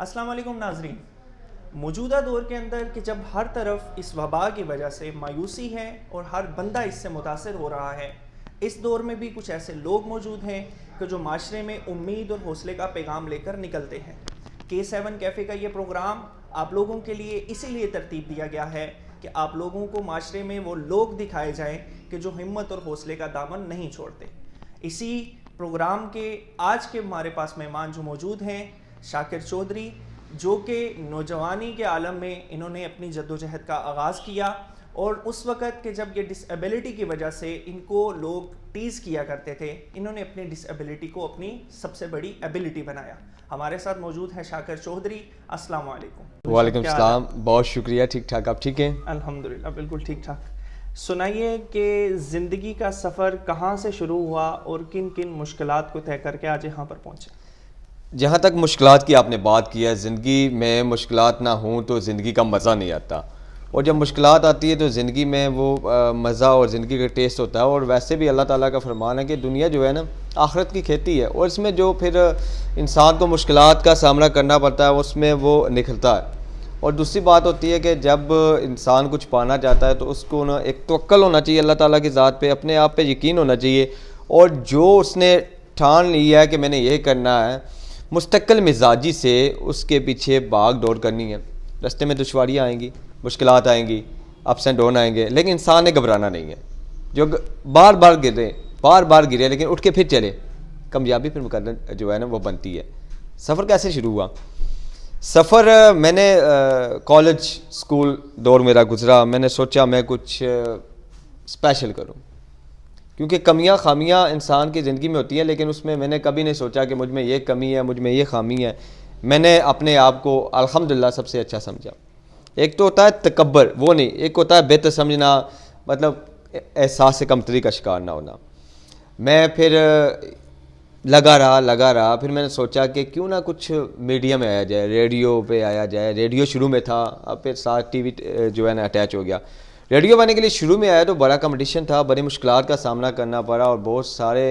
अस्सलाम वालेकुम नाजरीन। मौजूदा दौर के अंदर कि जब हर तरफ इस वबा की वजह से मायूसी है और हर बंदा इससे मुतासर हो रहा है, इस दौर में भी कुछ ऐसे लोग मौजूद हैं कि जो माशरे में उम्मीद और हौसले का पैगाम लेकर निकलते हैं। K7 कैफ़े का ये प्रोग्राम आप लोगों के लिए इसीलिए तरतीब दिया गया है कि आप लोगों को माशरे में वो लोग दिखाए जाएं कि जो हिम्मत और हौसले का दामन नहीं छोड़ते। इसी प्रोग्राम के आज के हमारे पास मेहमान जो मौजूद हैं, शाकिर चौधरी, जो कि नौजवानी के आलम में इन्होंने अपनी जद्दोजहद का आगाज़ किया और उस वक़्त के जब ये डिसेबिलिटी की वजह से इनको लोग टीज़ किया करते थे, इन्होंने अपनी डिसेबिलिटी को अपनी सबसे बड़ी एबिलिटी बनाया। हमारे साथ मौजूद है शाकिर चौधरी। अस्सलाम वालेकुम। वालेकुम सलाम, बहुत शुक्रिया। ठीक ठाक, आप ठीक हैं? अल्हम्दुलिल्लाह, बिल्कुल ठीक ठाक। सुनाइए कि ज़िंदगी का सफ़र कहाँ से शुरू हुआ और किन किन मुश्किलात को तय करके आज यहाँ पर पहुँचे। जहाँ तक मुश्किलात की आपने बात की है, ज़िंदगी में मुश्किलात ना हों तो ज़िंदगी का मज़ा नहीं आता, और जब मुश्किलात आती है तो ज़िंदगी में वो मज़ा और ज़िंदगी का टेस्ट होता है। और वैसे भी अल्लाह ताला का फरमान है कि दुनिया जो है ना आखिरत की खेती है, और इसमें जो फिर इंसान को मुश्किलात का सामना करना पड़ता है उसमें वो निखरता है। और दूसरी बात होती है कि जब इंसान कुछ पाना चाहता है तो उसको ना एक तवक्कल होना चाहिए अल्लाह ताला की ज़ात पे, अपने आप पे यकीन होना चाहिए, और जो उसने ठान लिया है कि मैंने ये करना है, मुस्तकिल मिजाजी से उसके पीछे भाग दौड़ करनी है। रास्ते में दुश्वारियाँ आएंगी, मुश्किलात आएंगी, अप्स एंड डाउन आएंगे, लेकिन इंसान ने घबराना नहीं है। जो बार बार गिरे लेकिन उठ के फिर चले, कामयाबी फिर मुकद्दर जो है ना वो बनती है। सफ़र कैसे शुरू हुआ? सफ़र मैंने कॉलेज स्कूल दौर मेरा गुज़रा। मैंने सोचा मैं कुछ स्पेशल करूं, क्योंकि कमियां खामियां इंसान की ज़िंदगी में होती हैं, लेकिन उसमें मैंने कभी नहीं सोचा कि मुझ में ये कमी है, मुझ में ये खामी है। मैंने अपने आप को अल्हम्दुलिल्लाह सबसे अच्छा समझा। एक तो होता है तकब्बर, वो नहीं, एक होता है बेहतर समझना, मतलब एहसास से कमतरी का शिकार ना होना। मैं फिर लगा रहा, फिर मैंने सोचा कि क्यों ना कुछ मीडिया में आया जाए, रेडियो पे आया जाए। रेडियो शुरू में था, अब फिर साथ टीवी जो है ना अटैच हो गया। रेडियो बनने के लिए शुरू में आया तो बड़ा कंपटीशन था, बड़ी मुश्किलात का सामना करना पड़ा, और बहुत सारे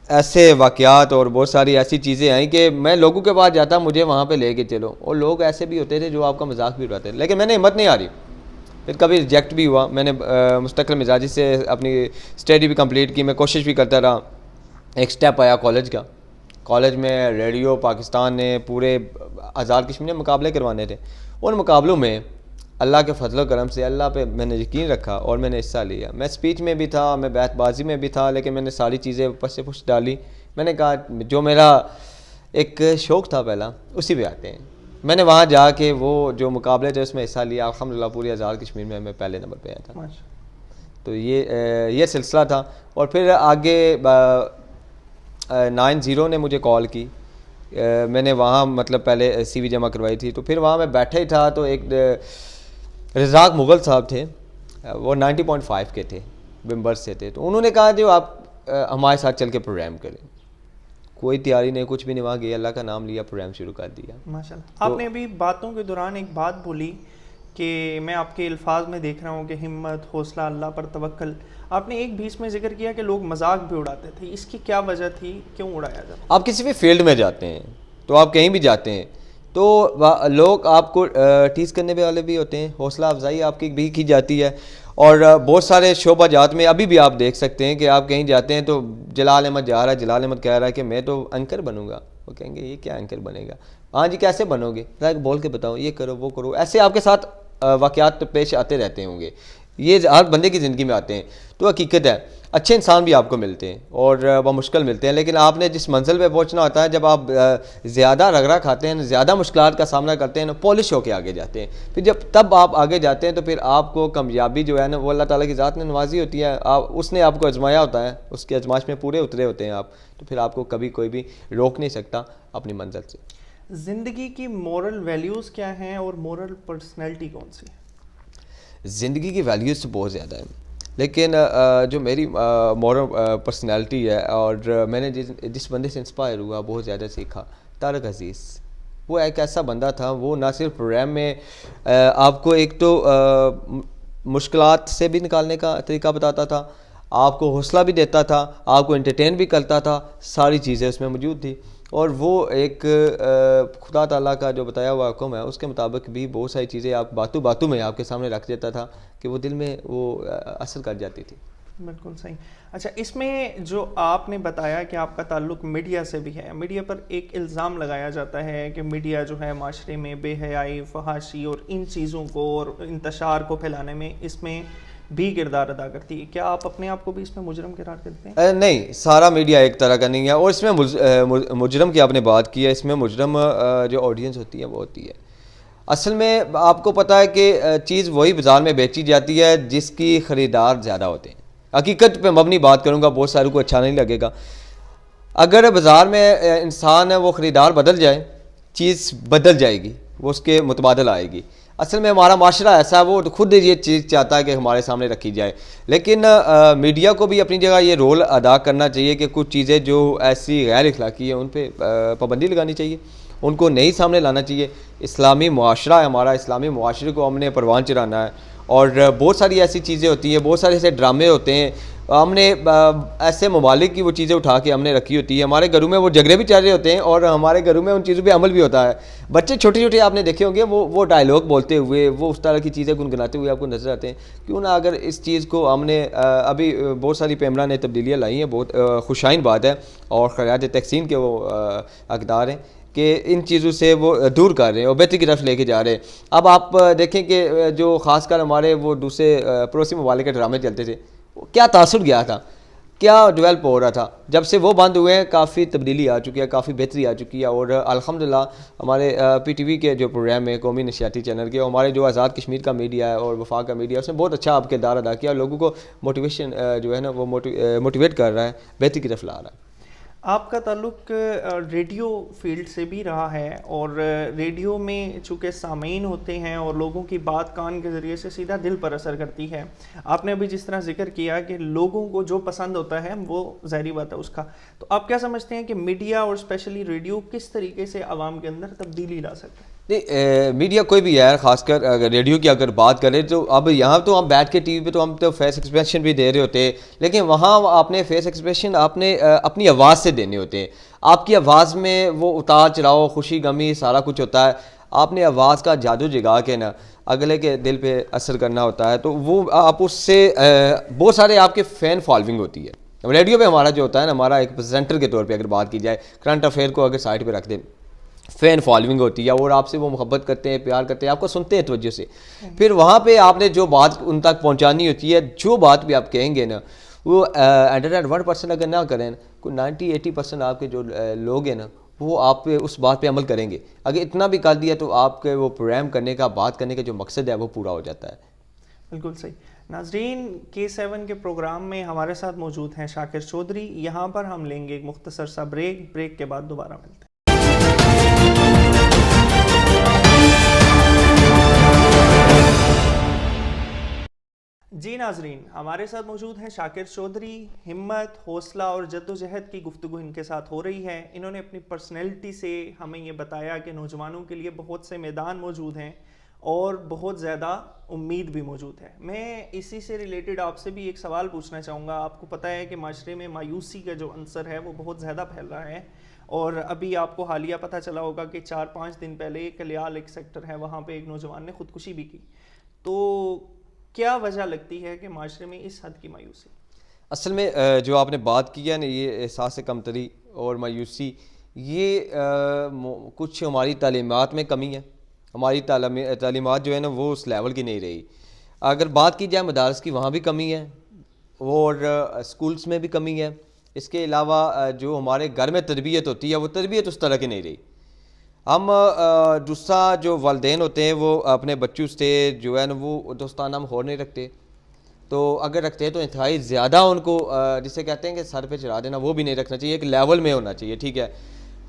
ऐसे वाक़यात और बहुत सारी ऐसी चीज़ें आई कि मैं लोगों के पास जाता, मुझे वहाँ पे लेके चलो, और लोग ऐसे भी होते थे जो आपका मजाक भी उड़ाते थे, लेकिन मैंने हिम्मत नहीं आ रही। फिर कभी रिजेक्ट भी हुआ। मैंने मुस्तकिल मिजाजी से अपनी स्टडी भी कंप्लीट की, मैं कोशिश भी करता रहा। एक स्टेप आया कॉलेज का। कॉलेज में रेडियो पाकिस्तान ने पूरे आज़ाद कश्मीर में मुकाबले करवाने थे। उन मुकाबलों में अल्लाह के फजल करम से, अल्लाह पे मैंने यकीन रखा और मैंने हिस्सा लिया। मैं स्पीच में भी था, मैं बैतबाजी में भी था, लेकिन मैंने सारी चीज़ें ऊपर से पुश डाली। मैंने कहा जो मेरा एक शौक़ था पहला, उसी पे आते हैं। मैंने वहाँ जाके वो जो मुकाबले थे उसमें हिस्सा लिया। अल्हम्दुलिल्लाह पूरी आज़ाद कश्मीर में मैं पहले नंबर पे आया था। तो ये सिलसिला था। और फिर आगे 90 ने मुझे कॉल की। मैंने वहाँ मतलब पहले CV जमा करवाई थी, तो फिर वहाँ मैं बैठा ही था तो एक रज़ाक मुग़ल साहब थे, वो 90.5 के थे, मेंबर से थे। तो उन्होंने कहा जो आप हमारे साथ चल के प्रोग्राम करें। कोई तैयारी नहीं, कुछ भी नहीं, वहाँ गया, अल्लाह का नाम लिया, प्रोग्राम शुरू कर दिया। माशाल्लाह। तो आपने अभी बातों के दौरान एक बात बोली कि मैं आपके अल्फाज में देख रहा हूँ कि हिम्मत, हौसला, अल्लाह पर तवक्कल। आपने एक बीच में जिक्र किया कि लोग मजाक भी उड़ाते थे, इसकी क्या वजह थी, क्यों उड़ाया जाता? आप किसी भी फील्ड में जाते हैं तो आप कहीं भी जाते हैं तो लोग आपको टीज़ करने वाले भी होते हैं, हौसला अफजाई आपकी भी की जाती है। और बहुत सारे शोबा जात में अभी भी आप देख सकते हैं कि आप कहीं जाते हैं तो जलाल अहमद जा रहा है, जलाल अहमद कह रहा है कि मैं तो एंकर बनूंगा। वो कहेंगे ये क्या एंकर बनेगा? हाँ जी, कैसे बनोगे? बोल के बताओ, ये करो वो करो। ऐसे आपके साथ वाक़यात पेश आते रहते होंगे, ये हर बंदे की ज़िंदगी में आते हैं। तो हकीकत है, अच्छे इंसान भी आपको मिलते हैं और वह मुश्किल मिलते हैं, लेकिन आपने जिस मंजिल पे पहुंचना होता है, जब आप ज़्यादा रगड़ा खाते हैं, ज़्यादा मुश्किलात का सामना करते हैं, पॉलिश होकर आगे जाते हैं। फिर जब तब आप आगे जाते हैं तो फिर आपको कामयाबी जो है ना वो अल्लाह ताला की ज़ात ने नवाजी होती है। उसने आपको आजमाया होता है, उसकी आजमाइश में पूरे उतरे होते हैं आप, तो फिर आपको कभी कोई भी रोक नहीं सकता अपनी मंजिल से। ज़िंदगी की मॉरल वैल्यूज़ क्या हैं और मॉरल पर्सनैलिटी कौन सी है? ज़िंदगी की वैल्यूज़ तो बहुत ज़्यादा है, लेकिन जो मेरी मॉरल पर्सनैलिटी है और मैंने जिस बंदे से इंस्पायर हुआ, बहुत ज़्यादा सीखा, तारक अज़ीज़। वो एक ऐसा बंदा था, वो ना सिर्फ प्रोग्राम में आपको एक तो मुश्किलात से भी निकालने का तरीका बताता था, आपको हौसला भी देता था, आपको एंटरटेन भी करता था, सारी चीज़ें उसमें मौजूद थी। और वो एक खुदा ताला का जो बताया हुआ हुक्म है उसके मुताबिक भी बहुत सारी चीज़ें आप बातों बातों में आपके सामने रख देता था कि वो दिल में वो असर कर जाती थी। बिल्कुल सही। अच्छा, इसमें जो आपने बताया कि आपका ताल्लुक मीडिया से भी है, मीडिया पर एक इल्ज़ाम लगाया जाता है कि मीडिया जो है माशरे में बेहयाई, फहाशी और इन चीज़ों को और इंतशार को फैलाने में इसमें भी किरदार अदा करती है। क्या आप अपने आप को भी इसमें मुजरम करार करते हैं? नहीं, सारा मीडिया एक तरह का नहीं है। और इसमें मुजरम की आपने बात की है, इसमें मुजरम जो ऑडियंस होती है वो होती है। असल में आपको पता है कि चीज़ वही बाज़ार में बेची जाती है जिसकी ख़रीदार ज़्यादा होते हैं। हकीकत पे मबनी बात करूँगा, बहुत सारों को अच्छा नहीं लगेगा। अगर बाज़ार में इंसान है वो ख़रीदार बदल जाए, चीज़ बदल जाएगी, वो उसके मुतबादल आएगी। असल में हमारा माशरा ऐसा है, वो खुद ये चीज़ चाहता है कि हमारे सामने रखी जाए। लेकिन मीडिया को भी अपनी जगह ये रोल अदा करना चाहिए कि कुछ चीज़ें जो ऐसी गैर अखलाकी है उन पर पाबंदी लगानी चाहिए, उनको नहीं सामने लाना चाहिए। इस्लामी मुआशरा है हमारा, इस्लामी मुआशरे को हमने परवान चढ़ाना है। और बहुत सारी ऐसी चीज़ें होती हैं, बहुत सारे ऐसे ड्रामे होते हैं, हमने ऐसे ममालिक की वो चीज़ें उठा के हमने रखी होती है। हमारे घरों में वो झगड़े भी चल रहे होते हैं और हमारे घरों में उन चीज़ों पे अमल भी होता है। बच्चे छोटे छोटे आपने देखे होंगे, वो डायलॉग बोलते हुए, वो उस तरह की चीज़ें गुनगुनाते हुए आपको नजर आते हैं। क्यों ना अगर इस चीज़ को हमने अभी बहुत सारी पैमरा ने तब्दीलियाँ लाई हैं, बहुत खुशाइन बात है और खैरात तहसीन के वो हकदार हैं कि इन चीज़ों से वो दूर कर रहे हैं और बेहतरी की तरफ लेके जा रहे हैं। अब आप देखें कि जो ख़ासकर हमारे वो दूसरे पड़ोसी ममालिक के ड्रामे चलते थे, क्या तासुर गया था, क्या डेवलप हो रहा था। जब से वो बंद हुए हैं काफ़ी तब्दीली आ चुकी है, काफ़ी बेहतरी आ चुकी है। और अल्हम्दुलिल्लाह हमारे PTV के जो प्रोग्राम है कौमी नशियाती चैनल के, हमारे जो आज़ाद कश्मीर का मीडिया है और वफाक का मीडिया, उसने बहुत अच्छा आप किरदार अदा किया। लोगों को मोटिवेशन जो है ना वो मोटिवेट कर रहा है, बेहतरी की तरफ ला रहा है। आपका ताल्लुक रेडियो फील्ड से भी रहा है और रेडियो में चूँकि सामीन होते हैं और लोगों की बात कान के ज़रिए से सीधा दिल पर असर करती है। आपने अभी जिस तरह जिक्र किया कि लोगों को जो पसंद होता है वो ज़ाहिरी बात है उसका, तो आप क्या समझते हैं कि मीडिया और स्पेशली रेडियो किस तरीके से आवाम के अंदर तब्दीली ला सकता है? नहीं, मीडिया कोई भी है, खासकर अगर रेडियो की अगर बात करें तो अब यहाँ तो हम बैठ के टीवी पे तो हम तो फेस एक्सप्रेशन भी दे रहे होते हैं, लेकिन वहाँ आपने फेस एक्सप्रेशन आपने अपनी आवाज़ से देने होते हैं। आपकी आवाज़ में वो उतार चढ़ाव, खुशी गमी सारा कुछ होता है। आपने आवाज़ का जादू जगा के ना अगले के दिल पे असर करना होता है, तो वो आप उससे बहुत सारे आपके फ़ैन फॉलोइंग होती है। रेडियो पे हमारा जो होता है ना, हमारा एक प्रेजेंटर के तौर पे अगर बात की जाए, करंट अफेयर को अगर साइड पे रख दें, फ़ैन फॉलोइंग होती है और आपसे वो मोहब्बत करते हैं, प्यार करते हैं, आपको सुनते हैं तवज्जो से। फिर वहाँ पे आपने जो बात उन तक पहुँचानी होती है, जो बात भी आप कहेंगे ना, वो 100% अगर ना करें, कोई 90-80% आपके जो लोग हैं ना वो आप पे उस बात पे अमल करेंगे। अगर इतना भी कर दिया तो आपके वो प्रोग्राम करने का, बात करने का जो मकसद है वो पूरा हो जाता है। बिल्कुल सही। नाजरीन, K7 के प्रोग्राम में हमारे साथ मौजूद हैं शाकिर चौधरी। यहाँ पर हम लेंगे एक मुख्तसर सा ब्रेक के बाद दोबारा मिलते हैं। जी नाजरीन, हमारे साथ मौजूद हैं शाकिर चौधरी। हिम्मत, हौसला और जद्दोजहद की गुफ्तगू इनके साथ हो रही है। इन्होंने अपनी पर्सनैलिटी से हमें ये बताया कि नौजवानों के लिए बहुत से मैदान मौजूद हैं और बहुत ज़्यादा उम्मीद भी मौजूद है। मैं इसी से रिलेटेड आपसे भी एक सवाल पूछना चाहूँगा। आपको पता है कि माशरे में मायूसी का जो अंसर है वो बहुत ज़्यादा फैल रहा है और अभी आपको हालिया पता चला होगा कि 4-5 दिन पहले कलियाल एक सेक्टर है, वहाँ पे एक नौजवान ने ख़ुदकुशी भी की। तो क्या वजह लगती है कि माशरे में इस हद की मायूसी? असल में जो आपने बात की है ना, ये एहसास कमतरी और मायूसी, ये कुछ हमारी तालीमात में कमी है। हमारी तालीमात जो है ना वो उस लेवल की नहीं रही। अगर बात की जाए मदारस की, वहाँ भी कमी है और स्कूल्स में भी कमी है। इसके अलावा जो हमारे घर में तरबियत होती है वो तरबियत उस तरह की नहीं रही। हम दूसरा जो वालिदैन होते हैं वो अपने बच्चों से जो है ना वो दोस्ताना माहौल नहीं रखते, तो अगर रखते हैं तो इंतहाई ज़्यादा उनको जिसे कहते हैं कि सर पे चढ़ा देना, वो भी नहीं रखना चाहिए, एक लेवल में होना चाहिए, ठीक है।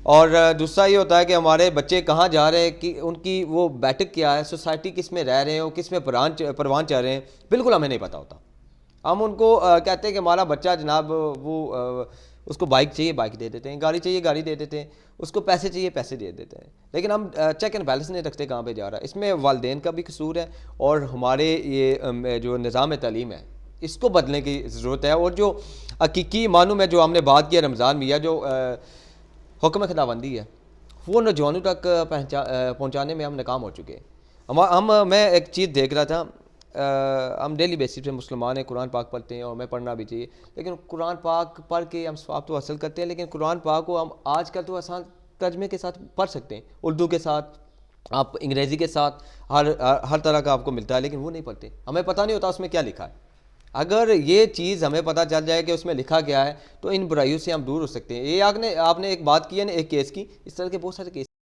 और दूसरा ये होता है कि हमारे बच्चे कहाँ जा रहे हैं, कि उनकी वो बैठक क्या है, सोसाइटी किस में रह रहे हैं, वो किस में परवान चल रहे हैं, बिल्कुल हमें नहीं पता होता। हम उनको कहते हैं कि हमारा बच्चा जनाब वो उसको बाइक चाहिए, बाइक दे देते हैं, गाड़ी चाहिए, गाड़ी दे देते हैं, उसको पैसे चाहिए, पैसे दे देते हैं, लेकिन हम चेक एंड बैलेंस नहीं रखते कहाँ पे जा रहा है। इसमें वालिदैन का भी कसूर है और हमारे ये जो निज़ाम तालीम है इसको बदलने की ज़रूरत है। और जो हकीकी मानू में जो हमने बात किया रमज़ान मियाँ जो हुक्म खुदाबंदी है, वो नौजवानों तक पहुँचाने में हम नाकाम हो चुके हैं। मैं एक चीज़ देख रहा था, हम डेली बेसिस पे मुसलमान हैं, कुरान पाक पढ़ते हैं और हमें पढ़ना भी चाहिए, लेकिन कुरान पाक पढ़ के हम सवाब तो हासिल करते हैं, लेकिन कुरान पाक को हम आजकल तो आसान तर्जमे के साथ पढ़ सकते हैं, उर्दू के साथ, आप अंग्रेज़ी के साथ, हर तरह का आपको मिलता है, लेकिन वो नहीं पढ़ते। हमें पता नहीं होता उसमें क्या लिखा है। अगर ये चीज़ हमें पता चल जाए कि उसमें लिखा क्या है तो इन बुराइयों से हम दूर हो सकते हैं। ये आपने एक बात की है ना, एक केस की, इस तरह के बहुत सारे केस